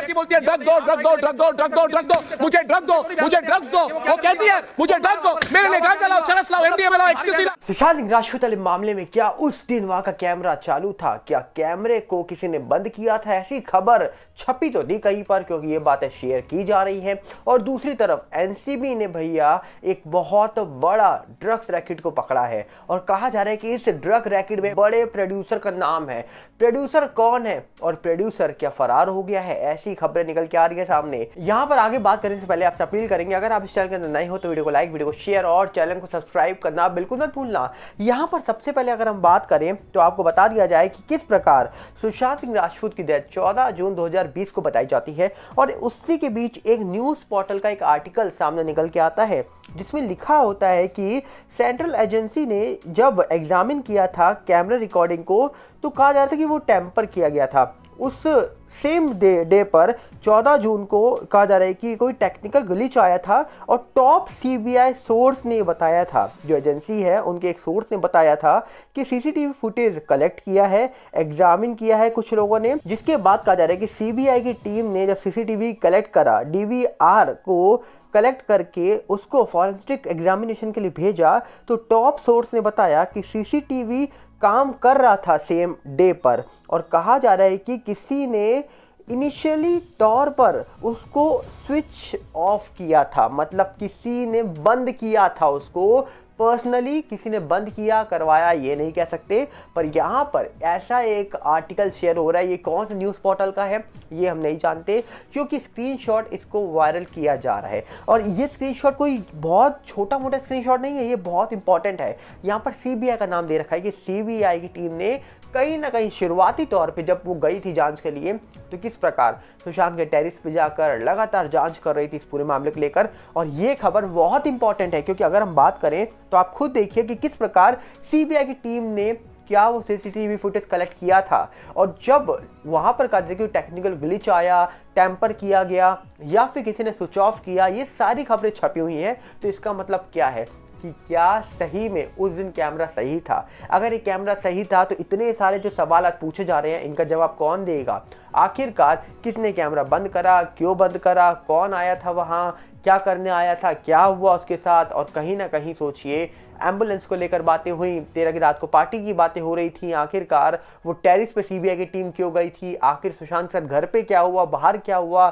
लड़की बोलती है ड्रग दो ड्रग दो ड्रग दो ड्रग दो ड्रग दो, मुझे ड्रग दो, मुझे ड्रग्स दो। वो कहती है मुझे ड्रग दो, मेरे लिए गांजा लाओ, चरस लाओ, एमडीएमए लाओ, एक्सक्यूसी लाओ। सुशांत सिंह राजपूत वाले मामले में क्या उस दिन वहां का कैमरा चालू था? क्या कैमरे को किसी ने बंद किया था? ऐसी खबर छपी तो थी कहीं पर, क्योंकि ये बातें शेयर की जा रही हैं। और दूसरी तरफ एनसीबी ने भैया एक बहुत बड़ा ड्रग्स रैकेट को पकड़ा है और कहा जा रहा है कि इस ड्रग रैकेट में बड़े प्रोड्यूसर का नाम है। प्रोड्यूसर कौन है और प्रोड्यूसर क्या फरार हो गया है? ऐसी खबरें निकल के आ रही है सामने। यहां पर आगे बात करने से पहले आपसे अपील करेंगे, अगर आप इस चैनल के अंदर नए हो तो वीडियो को लाइक, वीडियो को शेयर और चैनल को सब्सक्राइब करना बिल्कुल मत भूलना। यहां पर सबसे पहले अगर हम बात करें तो आपको बता दिया जाए कि किस प्रकार सुशांत सिंह राजपूत की डेथ 14 जून 2020 को बताई जाती है। और उसी के बीच एक न्यूज पोर्टल का एक आर्टिकल सामने निकल के आता है जिसमें लिखा होता है कि सेंट्रल एजेंसी ने जब एग्जामिन किया था कैमरा रिकॉर्डिंग को तो कहा जा रहा था कि वो टेम्पर किया गया था। उस सेम डे पर 14 जून को कहा जा रहा है कि कोई टेक्निकल ग्लिच आया था और टॉप सीबीआई सोर्स ने बताया था, जो एजेंसी है उनके एक सोर्स ने बताया था कि सीसीटीवी फुटेज कलेक्ट किया है, एग्जामिन किया है कुछ लोगों ने। जिसके बाद कहा जा रहा है कि सीबीआई की टीम ने जब सीसीटीवी कलेक्ट करा, डीवीआर को कलेक्ट करके उसको फॉरेंसिक एग्जामिनेशन के लिए भेजा, तो टॉप सोर्स ने बताया कि सीसीटीवी काम कर रहा था सेम डे पर। और कहा जा रहा है कि किसी ने इनिशियली तौर पर उसको स्विच ऑफ किया था, मतलब किसी ने बंद किया था उसको, पर्सनली किसी ने बंद किया, करवाया ये नहीं कह सकते। पर यहाँ पर ऐसा एक आर्टिकल शेयर हो रहा है, ये कौन सा न्यूज़ पोर्टल का है ये हम नहीं जानते, क्योंकि स्क्रीनशॉट इसको वायरल किया जा रहा है। और ये स्क्रीनशॉट कोई बहुत छोटा मोटा स्क्रीनशॉट नहीं है, ये बहुत इंपॉर्टेंट है। यहाँ पर सीबीआई का नाम दे रखा है कि सीबीआई की टीम ने कहीं ना कहीं शुरुआती तौर पे जब वो गई थी जांच के लिए तो किस प्रकार सुशांत के टेरिस पे जाकर लगातार जांच कर रही थी इस पूरे मामले को लेकर। और ये खबर बहुत इंपॉर्टेंट है, क्योंकि अगर हम बात करें तो आप खुद देखिए कि किस प्रकार सीबीआई की टीम ने क्या वो सीसीटीवी फुटेज कलेक्ट किया था। और जब वहां पर कहा जाए कि टेक्निकल ग्लिच आया, टेम्पर किया गया या फिर किसी ने स्विच ऑफ किया, ये सारी खबरें छपी हुई हैं। तो इसका मतलब क्या है कि क्या सही में उस दिन कैमरा सही था? अगर ये कैमरा सही था तो इतने सारे जो सवाल आज पूछे जा रहे हैं इनका जवाब कौन देगा? आखिरकार किसने कैमरा बंद करा, क्यों बंद करा, कौन आया था वहाँ, क्या करने आया था, क्या हुआ उसके साथ? और कहीं ना कहीं सोचिए एम्बुलेंस को लेकर बातें हुई, 13 की रात को पार्टी की बातें हो रही थी, आखिरकार वो टेरिस पे सीबीआई की टीम क्यों गई थी, आखिर सुशांत के साथ घर पे क्या हुआ, बाहर क्या हुआ,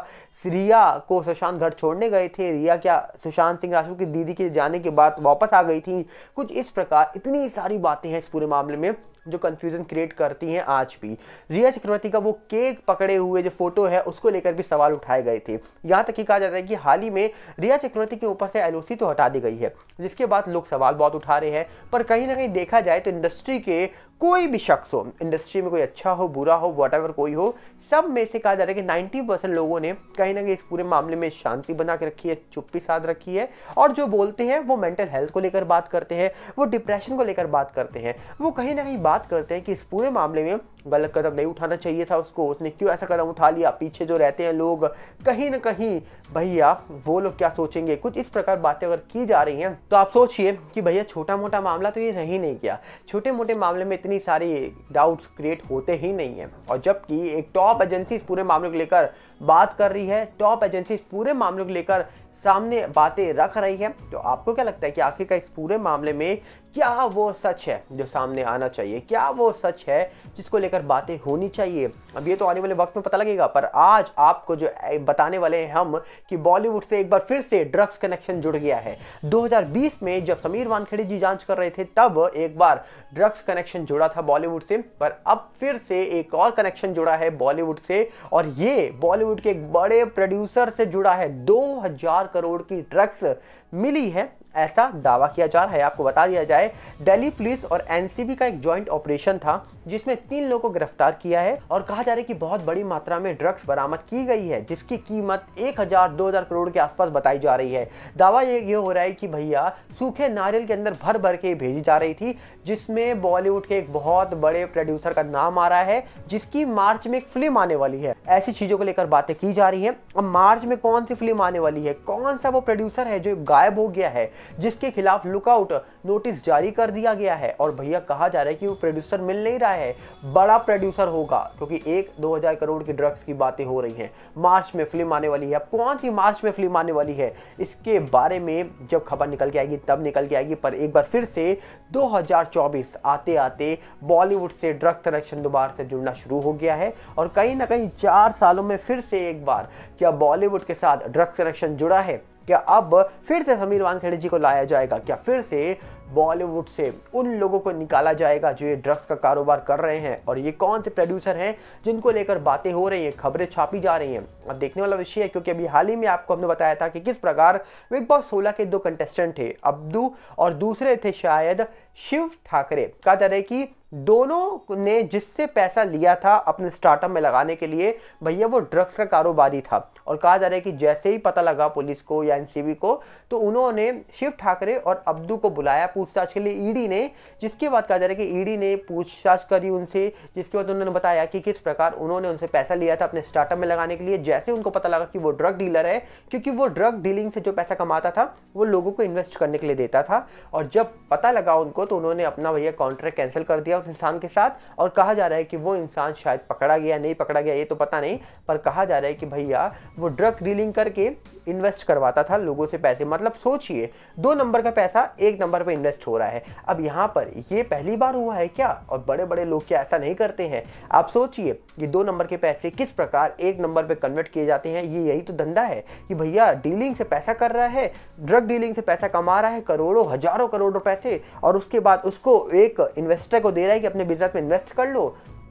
रिया को सुशांत घर छोड़ने गए थे, रिया क्या सुशांत सिंह राजपूत की दीदी के जाने के बाद वापस आ गई थी? कुछ इस प्रकार इतनी सारी बातें हैं इस पूरे मामले में जो कंफ्यूजन क्रिएट करती हैं आज भी। रिया चक्रवर्ती का वो केक पकड़े हुए जो फोटो है उसको लेकर भी सवाल उठाए गए थे। यहाँ तक कि कहा जाता है कि हाल ही में रिया चक्रवर्ती के ऊपर से एलओसी तो हटा दी गई है, जिसके बाद लोग सवाल बहुत उठा रहे हैं। पर कहीं ना कहीं देखा जाए तो इंडस्ट्री के कोई भी शख्स हो, इंडस्ट्री में कोई अच्छा हो बुरा हो व्हाटएवर कोई हो, सब में से कहा जा रहा है कि 90% लोगों ने कहीं ना कहीं इस पूरे मामले में शांति बना के रखी है, चुप्पी साध रखी है। और जो बोलते हैं वो मेंटल हेल्थ को लेकर बात करते हैं, वो डिप्रेशन को लेकर बात करते हैं, वो कहीं ना कहीं बात करते हैं कि इस पूरे मामले में गलत कदम नहीं उठाना चाहिए था उसको, उसने क्यों ऐसा कदम उठा लिया। पीछे जो रहते हैं लोग कहीं ना कहीं भैया वो लोग क्या सोचेंगे, कुछ इस प्रकार बातें अगर की जा रही हैं तो आप सोचिए कि भैया छोटा मोटा मामला तो ये रह ही नहीं गया। छोटे मोटे मामले में इतनी सारी डाउट्स क्रिएट होते ही नहीं है। और जबकि एक टॉप एजेंसी इस पूरे मामले को लेकर बात कर रही है, टॉप एजेंसी इस पूरे मामले को लेकर सामने बातें रख रही है, तो आपको क्या लगता है कि आखिरकार इस पूरे मामले में क्या वो सच है जो सामने आना चाहिए, क्या वो सच है जिसको लेकर बातें होनी चाहिए? अब ये तो आने वाले वक्त में पता लगेगा। पर आज आपको जो बताने वाले हैं हम कि बॉलीवुड से एक बार फिर से ड्रग्स कनेक्शन जुड़ गया है। 2020 में जब समीर वानखेड़े जी जांच कर रहे थे तब एक बार ड्रग्स कनेक्शन जुड़ा था बॉलीवुड से, पर अब फिर से एक और कनेक्शन जुड़ा है बॉलीवुड से, और ये बॉलीवुड के एक बड़े प्रोड्यूसर से जुड़ा है। 2000 करोड़ की ड्रग्स मिली है ऐसा दावा किया जा रहा है। आपको बता दिया जाए दिल्ली पुलिस और एनसीबी का एक जॉइंट ऑपरेशन था जिसमें 3 लोगों को गिरफ्तार किया है और कहा जा रहा है कि बहुत बड़ी मात्रा में ड्रग्स बरामद की गई है जिसकी कीमत 1000-2000 करोड़ के आसपास बताई जा रही है। दावा ये हो रहा है कि भैया सूखे नारियल के अंदर भर भर के भेजी जा रही थी, जिसमें बॉलीवुड के एक बहुत बड़े प्रोड्यूसर का नाम आ रहा है, जिसकी मार्च में एक फिल्म आने वाली है। ऐसी चीजों को लेकर बातें की जा रही है। अब मार्च में कौन सी फिल्म आने वाली है, कौन सा वो प्रोड्यूसर है जो गायब हो गया है, जिसके खिलाफ लुकआउट नोटिस जारी कर दिया गया है। और भैया कहा जा रहा है कि वो प्रोड्यूसर मिल नहीं रहा है, बड़ा प्रोड्यूसर होगा, क्योंकि 1-2 करोड़ की ड्रग्स की बातें हो रही हैं। मार्च में फिल्म आने वाली है। अब कौन सी मार्च में फिल्म आने वाली है इसके बारे में जब खबर निकल के आएगी तब निकल के आएगी। पर एक बार फिर से 2024 आते आते बॉलीवुड से ड्रग कनेक्शन दोबारा से जुड़ना शुरू हो गया है। और कहीं ना कहीं 4 सालों में फिर से एक बार क्या बॉलीवुड के साथ ड्रग कनेक्शन जुड़ा है? क्या अब फिर से समीर वानखेड़े जी को लाया जाएगा? क्या फिर से बॉलीवुड से उन लोगों को निकाला जाएगा जो ये ड्रग्स का कारोबार कर रहे हैं? और ये कौन से प्रोड्यूसर हैं जिनको लेकर बातें हो रही हैं, खबरें छापी जा रही हैं? अब देखने वाला विषय है, क्योंकि अभी हाल ही में आपको हमने बताया था कि किस प्रकार बिग बॉस 16 के 2 कंटेस्टेंट थे, अब्दू और दूसरे थे शायद शिव ठाकरे। कहा जा रहा है कि दोनों ने जिससे पैसा लिया था अपने स्टार्टअप में लगाने के लिए, भैया वो ड्रग्स का कारोबारी था। और कहा जा रहा है कि जैसे ही पता लगा पुलिस को या एनसीबी को, तो उन्होंने शिव ठाकरे और अब्दू को बुलाया पूछताछ के लिए ईडी ने, जिसके बाद कहा जा रहा है कि ईडी ने पूछताछ करी उनसे, जिसके बाद उन्होंने बताया कि किस प्रकार उन्होंने उनसे पैसा लिया था अपने स्टार्टअप में लगाने के लिए। जैसे उनको पता लगा कि वो ड्रग डीलर है, क्योंकि वो ड्रग डीलिंग से जो पैसा कमाता था वो लोगों को इन्वेस्ट करने के लिए देता था, और जब पता लगा उनको तो उन्होंने अपना भैया कॉन्ट्रैक्ट कैंसिल कर दिया उस इंसान के साथ। और कहा जा रहा है कि वो इंसान शायद पकड़ा गया, नहीं पकड़ा गया ये तो पता नहीं, पर कहा जा रहा है कि भैया वो ड्रग डीलिंग करके इन्वेस्ट करवाता था लोगों से पैसे। मतलब सोचिए 2 नंबर का पैसा 1 नंबर पे इन्वेस्ट हो रहा है। अब यहाँ पर ये पहली बार हुआ है क्या? और बड़े बड़े लोग क्या ऐसा नहीं करते हैं? आप सोचिए कि 2 नंबर के पैसे किस प्रकार 1 नंबर पे कन्वर्ट किए जाते हैं। ये यही तो धंधा है कि भैया डीलिंग से पैसा कर रहा है, ड्रग डीलिंग से पैसा कमा रहा है, करोड़ों हजारों करोड़ पैसे, और उसके बाद उसको एक इन्वेस्टर को दे रहा है कि अपने बिजनेस में इन्वेस्ट कर लो,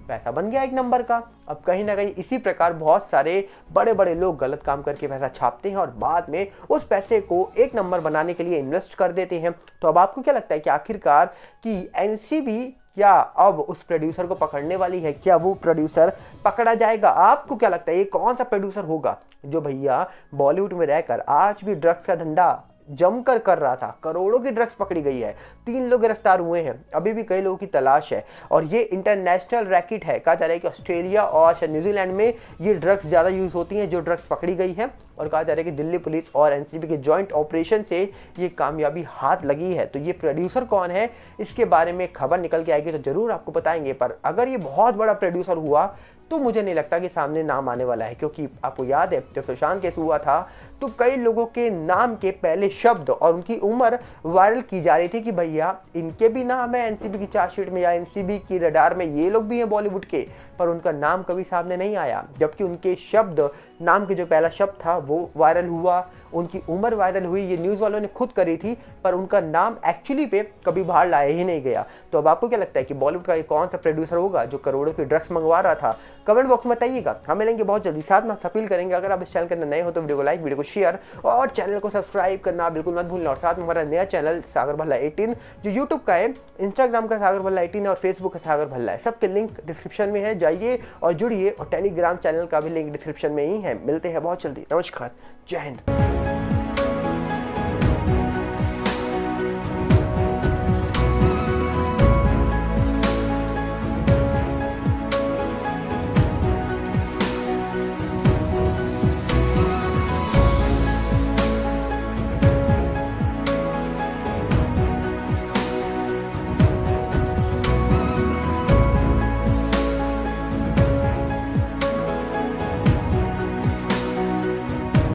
पैसा बन गया 1 नंबर का। अब कहीं ना कहीं इसी प्रकार बहुत सारे बड़े बड़े लोग गलत काम करके पैसा छापते हैं और बाद में उस पैसे को 1 नंबर बनाने के लिए इन्वेस्ट कर देते हैं। तो अब आपको क्या लगता है कि आखिरकार कि एनसीबी क्या अब उस प्रोड्यूसर को पकड़ने वाली है? क्या वो प्रोड्यूसर पकड़ा जाएगा? आपको क्या लगता है ये कौन सा प्रोड्यूसर होगा जो भैया बॉलीवुड में रहकर आज भी ड्रग्स का धंधा जमकर कर रहा था? करोड़ों की ड्रग्स पकड़ी गई है, 3 लोग गिरफ्तार हुए हैं, अभी भी कई लोगों की तलाश है। और ये इंटरनेशनल रैकेट है। कहा जा रहा है कि ऑस्ट्रेलिया और न्यूजीलैंड में ये ड्रग्स ज़्यादा यूज़ होती हैं जो ड्रग्स पकड़ी गई है। और कहा जा रहा है कि दिल्ली पुलिस और एनसीबी के जॉइंट ऑपरेशन से ये कामयाबी हाथ लगी है। तो ये प्रोड्यूसर कौन है इसके बारे में खबर निकल के आएगी तो जरूर आपको बताएंगे। पर अगर ये बहुत बड़ा प्रोड्यूसर हुआ तो मुझे नहीं लगता कि सामने नाम आने वाला है, क्योंकि आपको याद है जब सुशांत केस हुआ था तो कई लोगों के नाम के पहले शब्द और उनकी उम्र वायरल की जा रही थी कि भैया इनके भी नाम है एनसीबी की चार्जशीट में या एनसीबी की रडार में, ये लोग भी हैं बॉलीवुड के, पर उनका नाम कभी सामने नहीं आया। जबकि उनके शब्द, नाम के जो पहला शब्द था वो वायरल हुआ, उनकी उम्र वायरल हुई, ये न्यूज़ वालों ने खुद करी थी, पर उनका नाम एक्चुअली पे कभी बाहर लाया ही नहीं गया। तो अब आपको क्या लगता है कि बॉलीवुड का ये कौन सा प्रोड्यूसर होगा जो करोड़ों की ड्रग्स मंगवा रहा था? कमेंट बॉक्स में बताइएगा। हम मिलेंगे बहुत जल्दी। साथ में अपील करेंगे अगर आप इस चैनल के अंदर नए हो तो वीडियो को लाइक, वीडियो को शेयर और चैनल को सब्सक्राइब करना बिल्कुल मत भूलना। और साथ में हमारा नया चैनल सागर भल्ला 18 जो यूट्यूब का है, इंस्टाग्राम का सागर भल्ला 18 और फेसबुक का सागर भल्ला है, सबके लिंक डिस्क्रिप्शन में है, जाइए और जुड़िए। और टेलीग्राम चैनल का भी लिंक डिस्क्रिप्शन में ही है। मिलते हैं बहुत जल्दी। नमस्कार, जय हिंद।